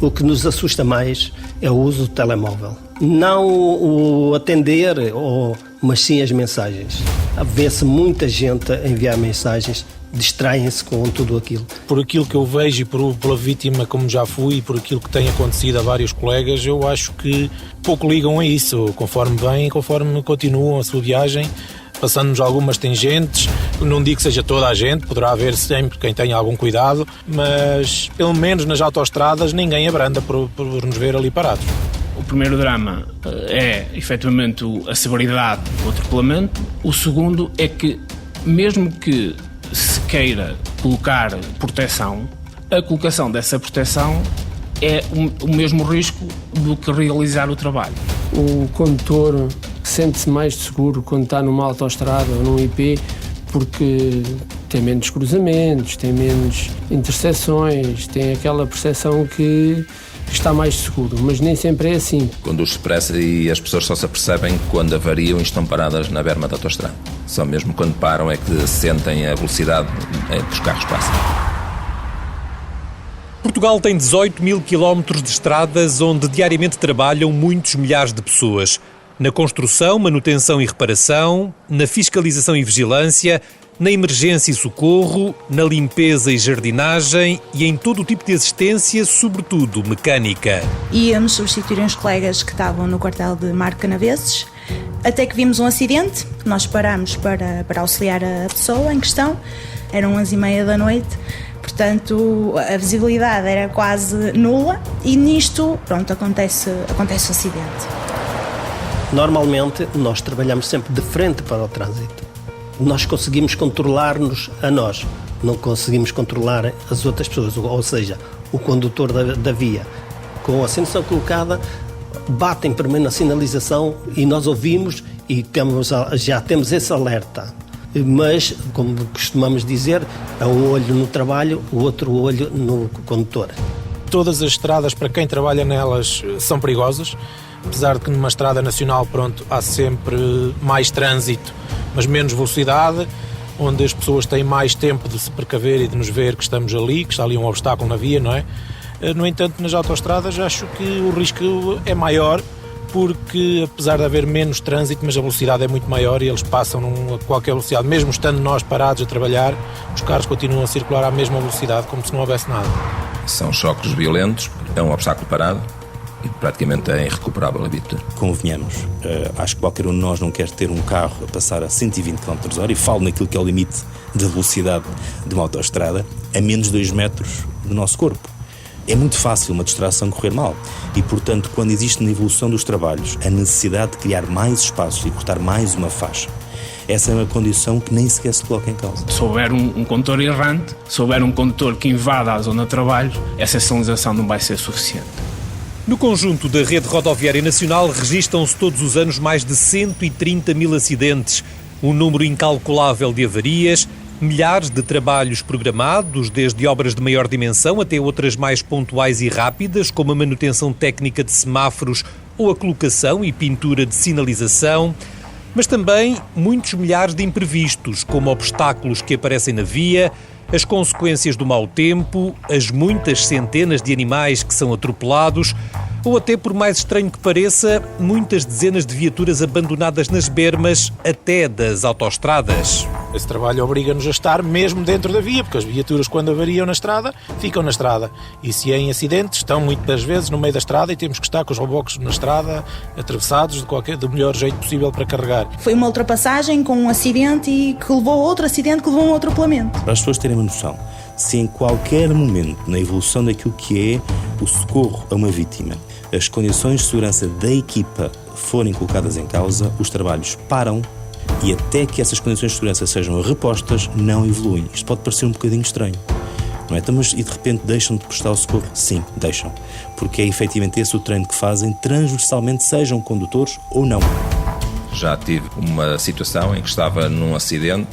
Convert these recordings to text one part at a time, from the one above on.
O que nos assusta mais é o uso do telemóvel. Não o atender, mas sim as mensagens. Vê-se muita gente a enviar mensagens, distraem-se com tudo aquilo. Por aquilo que eu vejo e pela vítima como já fui e por aquilo que tem acontecido a vários colegas, eu acho que pouco ligam a isso, conforme vêm, conforme continuam a sua viagem, passando-nos algumas tangentes. Não digo que seja toda a gente, poderá haver sempre quem tenha algum cuidado, mas pelo menos nas autoestradas ninguém abranda por nos ver ali parados. O primeiro drama é, efetivamente, a severidade do atropelamento. O segundo é que, mesmo que se queira colocar proteção, a colocação dessa proteção é o mesmo risco do que realizar o trabalho. O condutor sente-se mais seguro quando está numa autoestrada ou num IP, porque tem menos cruzamentos, tem menos interseções, tem aquela percepção que está mais seguro, mas nem sempre é assim. Conduz-se depressa e as pessoas só se apercebem quando avariam e estão paradas na berma da autoestrada. Só mesmo quando param é que sentem a velocidade em que os carros passam. Portugal tem 18 mil quilómetros de estradas onde diariamente trabalham muitos milhares de pessoas. Na construção, manutenção e reparação, na fiscalização e vigilância, na emergência e socorro, na limpeza e jardinagem e em todo o tipo de assistência, sobretudo mecânica. Íamos substituir uns colegas que estavam no quartel de Mar Canaveses, até que vimos um acidente. Nós parámos para auxiliar a pessoa em questão, eram 11h30 da noite, portanto a visibilidade era quase nula e nisto, acontece o acidente. Normalmente nós trabalhamos sempre de frente para o trânsito. Nós conseguimos controlar-nos a nós, não conseguimos controlar as outras pessoas, ou seja, o condutor da via. Com a sinalização colocada, batem primeiro na sinalização e nós ouvimos e já temos esse alerta. Mas, como costumamos dizer, é um olho no trabalho, o outro olho no condutor. Todas as estradas, para quem trabalha nelas, são perigosas, apesar de que numa estrada nacional, há sempre mais trânsito, mas menos velocidade, onde as pessoas têm mais tempo de se precaver e de nos ver que estamos ali, que está ali um obstáculo na via, não é? No entanto, nas autoestradas acho que o risco é maior, porque apesar de haver menos trânsito, mas a velocidade é muito maior e eles passam a qualquer velocidade. Mesmo estando nós parados a trabalhar, os carros continuam a circular à mesma velocidade, como se não houvesse nada. São choques violentos, é um obstáculo parado e praticamente é irrecuperável a viatura. Convenhamos, acho que qualquer um de nós não quer ter um carro a passar a 120 km/h, e falo naquilo que é o limite de velocidade de uma autoestrada, a menos de 2 metros do nosso corpo. É muito fácil uma distração correr mal e, portanto, quando existe na evolução dos trabalhos a necessidade de criar mais espaços e cortar mais uma faixa, essa é uma condição que nem sequer se coloca em causa. Se houver um condutor errante, se houver um condutor que invada a zona de trabalho, essa sinalização não vai ser suficiente. No conjunto da rede rodoviária nacional registram-se todos os anos mais de 130 mil acidentes, um número incalculável de avarias, milhares de trabalhos programados, desde obras de maior dimensão até outras mais pontuais e rápidas, como a manutenção técnica de semáforos ou a colocação e pintura de sinalização, mas também muitos milhares de imprevistos, como obstáculos que aparecem na via, as consequências do mau tempo, as muitas centenas de animais que são atropelados, ou até, por mais estranho que pareça, muitas dezenas de viaturas abandonadas nas bermas até das autoestradas. Esse trabalho obriga-nos a estar mesmo dentro da via, porque as viaturas, quando avariam na estrada, ficam na estrada. E se em acidentes, estão muitas vezes no meio da estrada e temos que estar com os reboques na estrada, atravessados do melhor jeito possível para carregar. Foi uma ultrapassagem com um acidente e que levou a outro acidente que levou a um outro atropelamento. Para as pessoas terem uma noção, se em qualquer momento na evolução daquilo que é o socorro a uma vítima, as condições de segurança da equipa forem colocadas em causa, os trabalhos param e até que essas condições de segurança sejam repostas, não evoluem. Isto pode parecer um bocadinho estranho, não é? Mas, e de repente deixam de prestar o socorro? Sim, deixam. Porque é efetivamente esse o treino que fazem transversalmente, sejam condutores ou não. Já tive uma situação em que estava num acidente,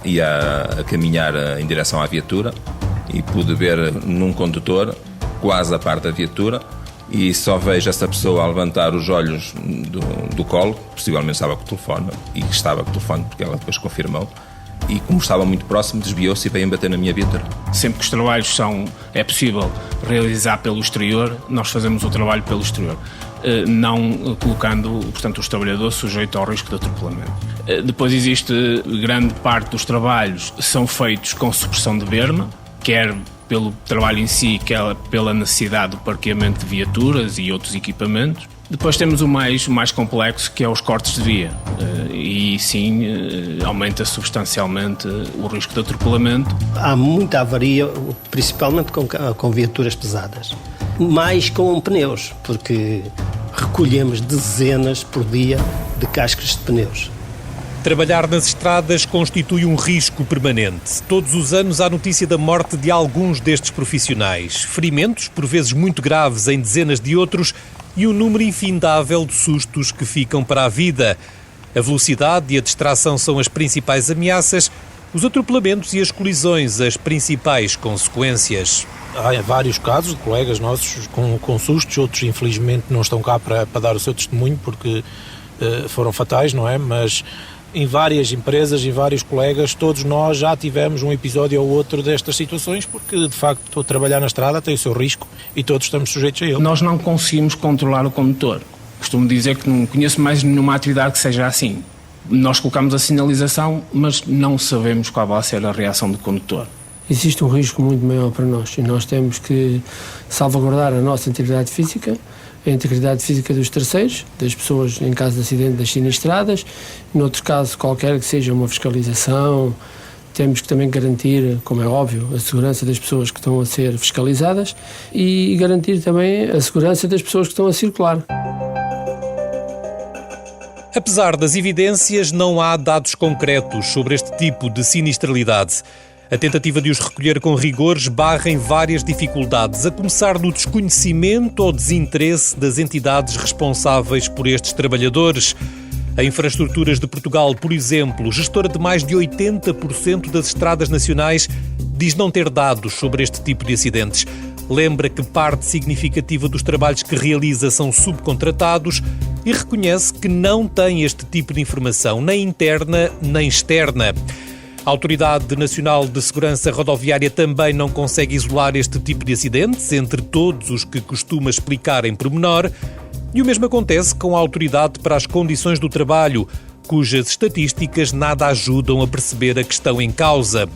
ia a caminhar em direção à viatura e pude ver num condutor, quase a parte da viatura, e só vejo essa pessoa a levantar os olhos do colo, possivelmente estava com o telefone, e estava com o telefone porque ela depois confirmou, e como estava muito próximo, desviou-se e veio bater na minha viatura. Sempre que os trabalhos é possível realizar pelo exterior, nós fazemos o trabalho pelo exterior, não colocando, portanto, os trabalhadores sujeitos ao risco de atropelamento. Depois existe grande parte dos trabalhos são feitos com supressão de berma, quer pelo trabalho em si, quer pela necessidade do parqueamento de viaturas e outros equipamentos. Depois temos o mais complexo, que é os cortes de via, e sim aumenta substancialmente o risco de atropelamento. Há muita avaria, principalmente com viaturas pesadas, mais com pneus, porque recolhemos dezenas por dia de cascos de pneus. Trabalhar nas estradas constitui um risco permanente. Todos os anos há notícia da morte de alguns destes profissionais. Ferimentos, por vezes muito graves, em dezenas de outros, e um número infindável de sustos que ficam para a vida. A velocidade e a distração são as principais ameaças, os atropelamentos e as colisões as principais consequências. Há vários casos de colegas nossos com sustos, outros infelizmente não estão cá para dar o seu testemunho porque foram fatais, não é? Mas em várias empresas e vários colegas, todos nós já tivemos um episódio ou outro destas situações, porque de facto trabalhar na estrada tem o seu risco e todos estamos sujeitos a ele. Nós não conseguimos controlar o condutor. Costumo dizer que não conheço mais nenhuma atividade que seja assim. Nós colocamos a sinalização, mas não sabemos qual vai ser a reação do condutor. Existe um risco muito maior para nós e nós temos que salvaguardar a nossa integridade física, a integridade física dos terceiros, das pessoas em caso de acidente das sinistradas, noutro caso qualquer que seja uma fiscalização. Temos que também garantir, como é óbvio, a segurança das pessoas que estão a ser fiscalizadas e garantir também a segurança das pessoas que estão a circular. Apesar das evidências, não há dados concretos sobre este tipo de sinistralidade. A tentativa de os recolher com rigor esbarra em várias dificuldades, a começar do desconhecimento ou desinteresse das entidades responsáveis por estes trabalhadores. A Infraestruturas de Portugal, por exemplo, gestora de mais de 80% das estradas nacionais, diz não ter dados sobre este tipo de acidentes. Lembra que parte significativa dos trabalhos que realiza são subcontratados e reconhece que não tem este tipo de informação, nem interna nem externa. A Autoridade Nacional de Segurança Rodoviária também não consegue isolar este tipo de acidentes entre todos os que costuma explicar em pormenor. E o mesmo acontece com a Autoridade para as Condições do Trabalho, cujas estatísticas nada ajudam a perceber a questão em causa.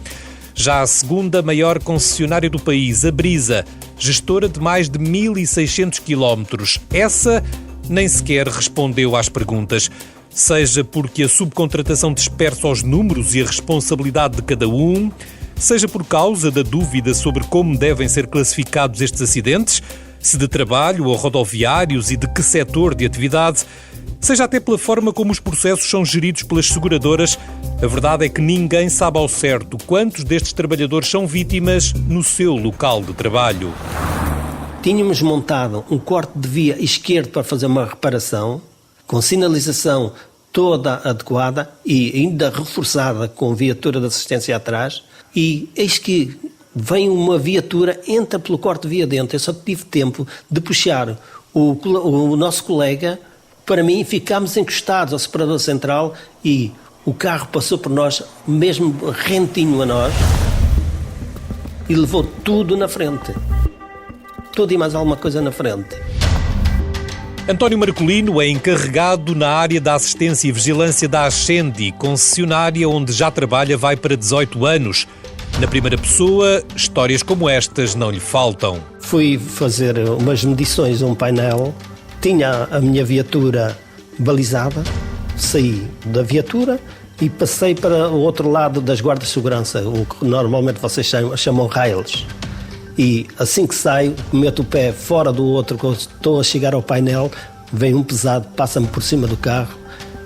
Já a segunda maior concessionária do país, a Brisa, gestora de mais de 1.600 quilómetros, essa nem sequer respondeu às perguntas. Seja porque a subcontratação dispersa os números e a responsabilidade de cada um, seja por causa da dúvida sobre como devem ser classificados estes acidentes, se de trabalho ou rodoviários e de que setor de atividade, seja até pela forma como os processos são geridos pelas seguradoras, a verdade é que ninguém sabe ao certo quantos destes trabalhadores são vítimas no seu local de trabalho. Tínhamos montado um corte de via esquerdo para fazer uma reparação, com sinalização toda adequada e ainda reforçada com viatura de assistência atrás, e eis que vem uma viatura, entra pelo corte de via dentro. Eu só tive tempo de puxar o nosso colega para mim, ficámos encostados ao separador central e o carro passou por nós, mesmo rentinho a nós, e levou tudo na frente. Tudo e mais alguma coisa na frente. António Marcolino é encarregado na área da assistência e vigilância da Ascendi, concessionária onde já trabalha vai para 18 anos. Na primeira pessoa, histórias como estas não lhe faltam. Fui fazer umas medições a um painel, tinha a minha viatura balizada, saí da viatura e passei para o outro lado das guardas de segurança, o que normalmente vocês chamam rails. E assim que saio, meto o pé fora do outro, quando estou a chegar ao painel, vem um pesado, passa-me por cima do carro,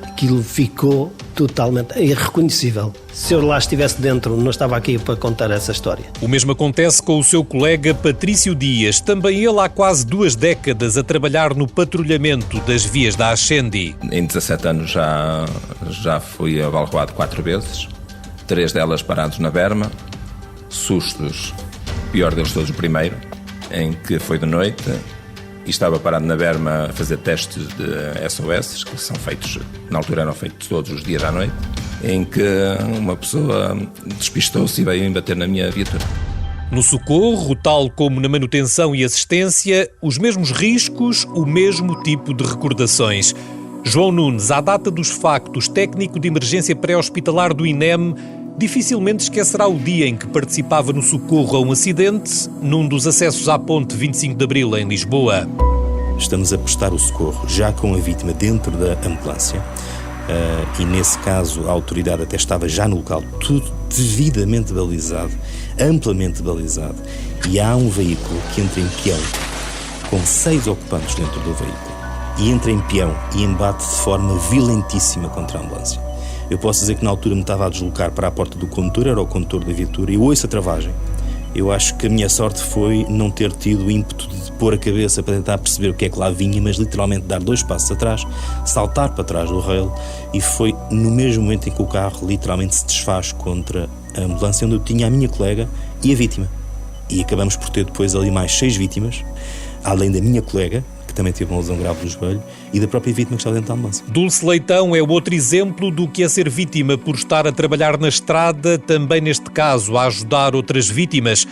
aquilo ficou totalmente irreconhecível. Se eu lá estivesse dentro, não estava aqui para contar essa história. O mesmo acontece com o seu colega Patrício Dias, também ele há quase 2 décadas a trabalhar no patrulhamento das vias da Ascendi. Em 17 anos já fui avaliado 4 vezes, 3 delas parados na berma, sustos. Pior deles todos, o primeiro, em que foi de noite e estava parado na berma a fazer testes de SOS, que são feitos, na altura eram feitos todos os dias à noite, em que uma pessoa despistou-se e veio bater na minha viatura. No socorro, tal como na manutenção e assistência, os mesmos riscos, o mesmo tipo de recordações. João Nunes, à data dos factos, técnico de emergência pré-hospitalar do INEM, dificilmente esquecerá o dia em que participava no socorro a um acidente num dos acessos à ponte 25 de Abril, em Lisboa. Estamos a prestar o socorro já com a vítima dentro da ambulância e, nesse caso, a autoridade até estava já no local, tudo devidamente balizado, amplamente balizado, e há um veículo que entra em peão com 6 ocupantes dentro do veículo e entra em peão e embate de forma violentíssima contra a ambulância. Eu posso dizer que na altura me estava a deslocar para a porta do condutor, era o condutor da viatura, e eu ouço a travagem. Eu acho que a minha sorte foi não ter tido o ímpeto de pôr a cabeça para tentar perceber o que é que lá vinha, mas literalmente dar 2 passos atrás, saltar para trás do rail, e foi no mesmo momento em que o carro literalmente se desfaz contra a ambulância, onde eu tinha a minha colega e a vítima. E acabamos por ter depois ali mais 6 vítimas, além da minha colega, que também teve uma lesão grave do joelho, e da própria vítima que está dentro da ambulância. Dulce Leitão é outro exemplo do que é ser vítima por estar a trabalhar na estrada, também neste caso a ajudar outras vítimas.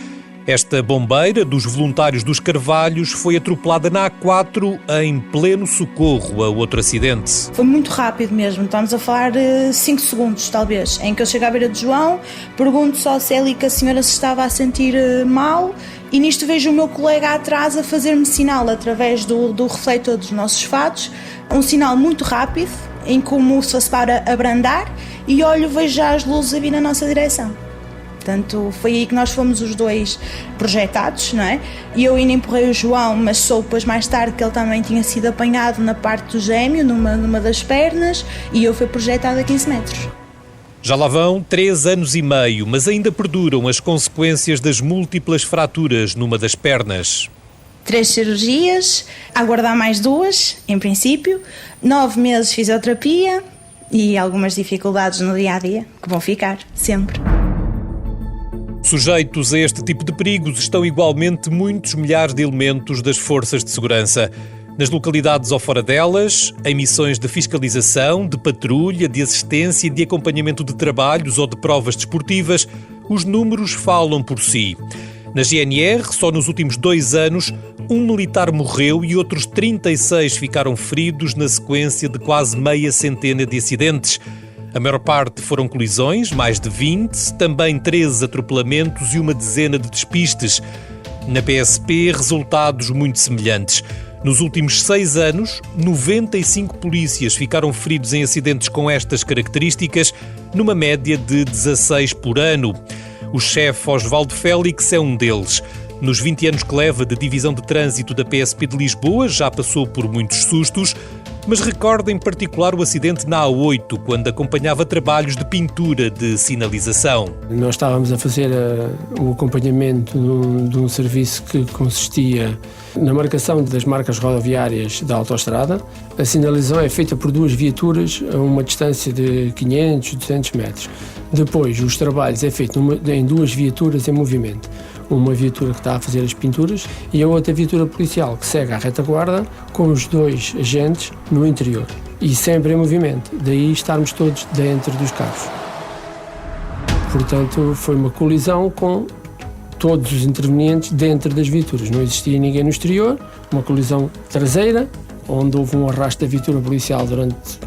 Esta bombeira dos voluntários dos Carvalhos foi atropelada na A4 em pleno socorro a outro acidente. Foi muito rápido mesmo, estamos a falar de 5 segundos talvez, em que eu chego à beira de João, pergunto só se é ali que a senhora se estava a sentir mal, e nisto vejo o meu colega atrás a fazer-me sinal através do refletor dos nossos fatos, um sinal muito rápido, em como se fosse para abrandar, e olho, vejo já as luzes a vir na nossa direção. Portanto, foi aí que nós fomos os dois projetados, não é? E eu ainda empurrei o João, mas soube depois mais tarde que ele também tinha sido apanhado na parte do gêmeo, numa das pernas, e eu fui projetado a 15 metros. Já lá vão 3 anos e meio, mas ainda perduram as consequências das múltiplas fraturas numa das pernas. 3 cirurgias, a aguardar mais 2, em princípio, 9 meses de fisioterapia e algumas dificuldades no dia-a-dia, que vão ficar, sempre. Sujeitos a este tipo de perigos estão igualmente muitos milhares de elementos das forças de segurança. Nas localidades ou fora delas, em missões de fiscalização, de patrulha, de assistência e de acompanhamento de trabalhos ou de provas desportivas, os números falam por si. Na GNR, só nos últimos 2 anos, um militar morreu e outros 36 ficaram feridos na sequência de quase meia centena de acidentes. A maior parte foram colisões, mais de 20, também 13 atropelamentos e uma dezena de despistes. Na PSP, resultados muito semelhantes. Nos últimos 6 anos, 95 polícias ficaram feridos em acidentes com estas características, numa média de 16 por ano. O chefe Osvaldo Félix é um deles. Nos 20 anos que leva de divisão de trânsito da PSP de Lisboa, já passou por muitos sustos, mas recorda em particular o acidente na A8, quando acompanhava trabalhos de pintura de sinalização. Nós estávamos a fazer o acompanhamento de um serviço que consistia na marcação das marcas rodoviárias da autoestrada. A sinalização é feita por 2 viaturas a uma distância de 500, 200 metros. Depois, os trabalhos é feito em 2 viaturas em movimento. Uma viatura que está a fazer as pinturas e a outra viatura policial que segue à retaguarda com os 2 agentes no interior. E sempre em movimento, daí estarmos todos dentro dos carros. Portanto, foi uma colisão com todos os intervenientes dentro das viaturas. Não existia ninguém no exterior, uma colisão traseira, onde houve um arrasto da viatura policial durante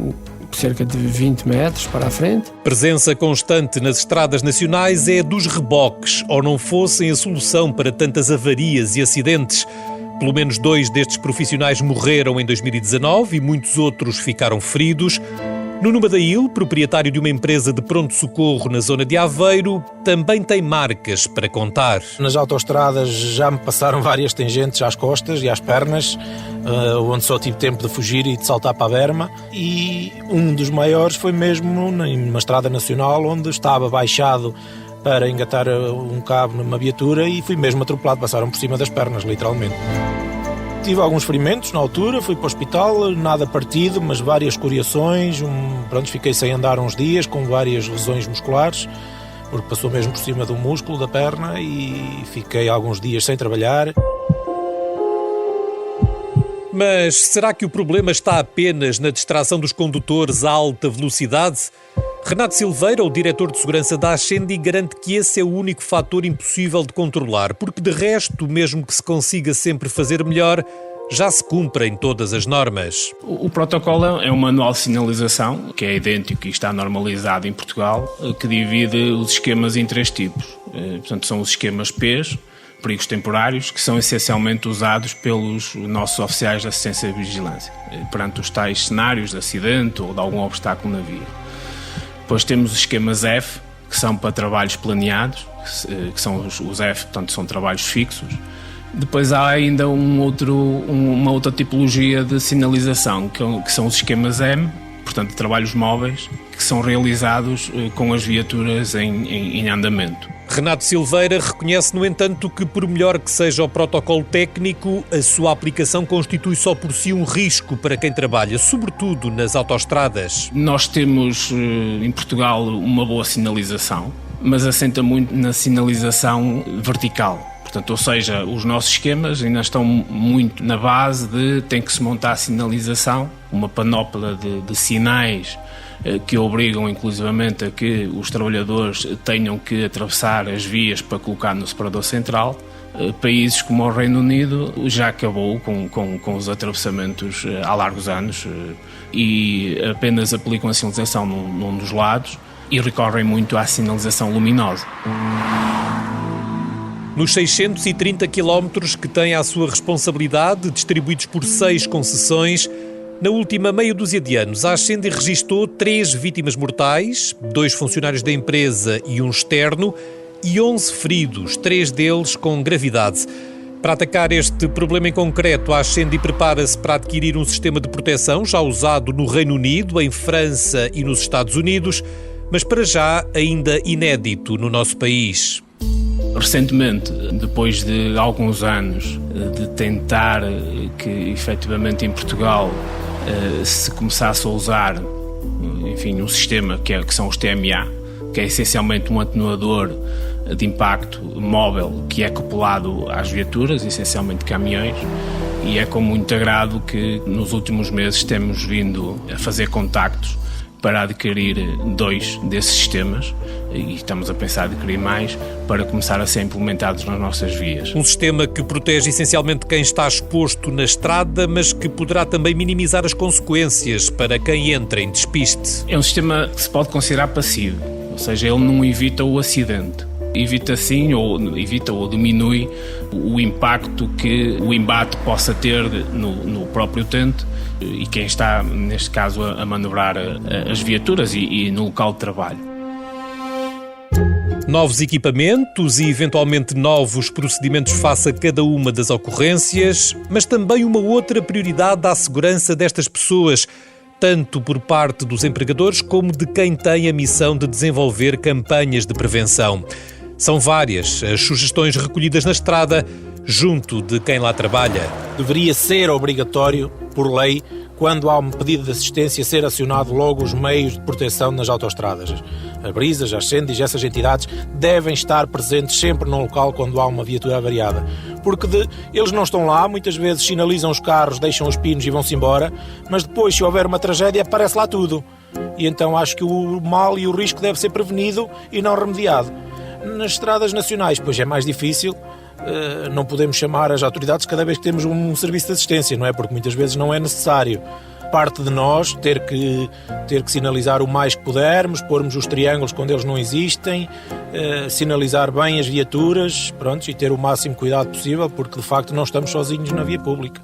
cerca de 20 metros para a frente. Presença constante nas estradas nacionais é dos reboques, ou não fossem a solução para tantas avarias e acidentes. Pelo menos 2 destes profissionais morreram em 2019 e muitos outros ficaram feridos. Nuno Badail, proprietário de uma empresa de pronto-socorro na zona de Aveiro, também tem marcas para contar. Nas autoestradas já me passaram várias tangentes às costas e às pernas, onde só tive tempo de fugir e de saltar para a berma. E um dos maiores foi mesmo numa estrada nacional, onde estava baixado para engatar um cabo numa viatura e fui mesmo atropelado, passaram por cima das pernas, literalmente. Tive alguns ferimentos na altura, fui para o hospital, nada partido, mas várias escoriações, fiquei sem andar uns dias, com várias lesões musculares, porque passou mesmo por cima do músculo da perna e fiquei alguns dias sem trabalhar. Mas será que o problema está apenas na distração dos condutores a alta velocidade? Renato Silveira, o diretor de segurança da Ascendi, garante que esse é o único fator impossível de controlar, porque de resto, mesmo que se consiga sempre fazer melhor, já se cumprem todas as normas. O protocolo é um manual de sinalização, que é idêntico e está normalizado em Portugal, que divide os esquemas em 3 tipos. Portanto, são os esquemas P's, perigos temporários, que são essencialmente usados pelos nossos oficiais de assistência e vigilância, perante os tais cenários de acidente ou de algum obstáculo na via. Depois temos os esquemas F, que são para trabalhos planeados, que são os F, portanto, são trabalhos fixos. Depois há ainda uma outra tipologia de sinalização, que são os esquemas M, portanto, trabalhos móveis, que são realizados com as viaturas em andamento. Renato Silveira reconhece, no entanto, que por melhor que seja o protocolo técnico, a sua aplicação constitui só por si um risco para quem trabalha, sobretudo nas autoestradas. Nós temos em Portugal uma boa sinalização, mas assenta muito na sinalização vertical. Portanto, ou seja, os nossos esquemas ainda estão muito na base de tem que se montar a sinalização, uma panóplia de sinais que obrigam inclusivamente a que os trabalhadores tenham que atravessar as vias para colocar no separador central. Países como o Reino Unido já acabou com os atravessamentos há largos anos e apenas aplicam a sinalização num dos lados e recorrem muito à sinalização luminosa. Nos 630 quilómetros que tem à sua responsabilidade, distribuídos por 6 concessões, na última meia dúzia de anos, a Ascendi registou 3 vítimas mortais, 2 funcionários da empresa e um externo, e 11 feridos, 3 deles com gravidade. Para atacar este problema em concreto, a Ascendi prepara-se para adquirir um sistema de proteção já usado no Reino Unido, em França e nos Estados Unidos, mas para já ainda inédito no nosso país. Recentemente, depois de alguns anos de tentar que efetivamente em Portugal se começasse a usar, enfim, um sistema que são os TMA, que é essencialmente um atenuador de impacto móvel que é acoplado às viaturas, essencialmente caminhões, e é com muito agrado que nos últimos meses temos vindo a fazer contactos para adquirir 2 desses sistemas e estamos a pensar em adquirir mais para começar a ser implementados nas nossas vias. Um sistema que protege essencialmente quem está exposto na estrada, mas que poderá também minimizar as consequências para quem entra em despiste. É um sistema que se pode considerar passivo, ou seja, ele não evita o acidente. Evita sim, ou diminui o impacto que o embate possa ter no próprio utente e quem está, neste caso, a manobrar as viaturas e no local de trabalho. Novos equipamentos e, eventualmente, novos procedimentos face a cada uma das ocorrências, mas também uma outra prioridade à segurança destas pessoas, tanto por parte dos empregadores como de quem tem a missão de desenvolver campanhas de prevenção. São várias as sugestões recolhidas na estrada junto de quem lá trabalha. Deveria ser obrigatório, por lei, quando há um pedido de assistência, ser acionado logo os meios de proteção nas autoestradas. A Brisas, a Ascendi, essas entidades devem estar presentes sempre no local quando há uma viatura avariada. Porque eles não estão lá, muitas vezes sinalizam os carros, deixam os pinos e vão-se embora, mas depois, se houver uma tragédia, aparece lá tudo. E então acho que o mal e o risco deve ser prevenido e não remediado. Nas estradas nacionais, pois é mais difícil, não podemos chamar as autoridades cada vez que temos um serviço de assistência, não é? Porque muitas vezes não é necessário. Parte de nós ter que sinalizar o mais que pudermos, pormos os triângulos quando eles não existem, sinalizar bem as viaturas, pronto, e ter o máximo cuidado possível, porque de facto não estamos sozinhos na via pública.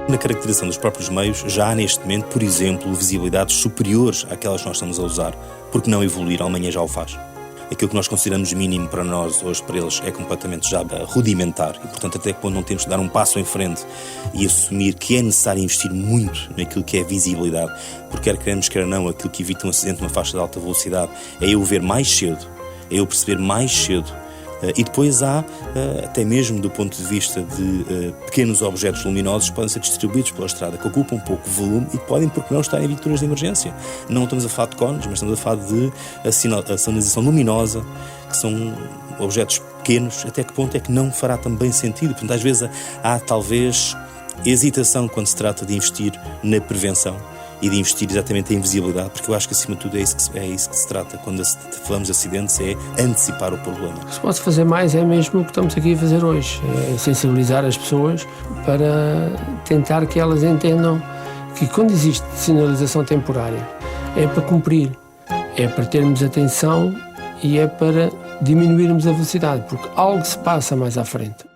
Na caracterização dos próprios meios, já há neste momento, por exemplo, visibilidades superiores àquelas que nós estamos a usar. Porque não evoluir, a Alemanha já o faz. Aquilo que nós consideramos mínimo para nós, hoje para eles, é completamente já rudimentar e, portanto, até que ponto não temos que dar um passo em frente e assumir que é necessário investir muito naquilo que é visibilidade, porque quer queremos, quer não, aquilo que evita um acidente numa faixa de alta velocidade é eu ver mais cedo, é eu perceber mais cedo. E depois há, até mesmo do ponto de vista de pequenos objetos luminosos que podem ser distribuídos pela estrada, que ocupam um pouco de volume e podem, porque não, estar em viaturas de emergência. Não estamos a falar de cones, mas estamos a falar de a sinalização luminosa, que são objetos pequenos. Até que ponto é que não fará também sentido? Portanto, às vezes há talvez hesitação quando se trata de investir na prevenção. e de investir exatamente em visibilidade, porque eu acho que acima de tudo é isso que se trata. Quando falamos de acidentes, é antecipar o problema. O que se pode fazer mais é mesmo o que estamos aqui a fazer hoje, é sensibilizar as pessoas para tentar que elas entendam que quando existe sinalização temporária é para cumprir, é para termos atenção e é para diminuirmos a velocidade, porque algo se passa mais à frente.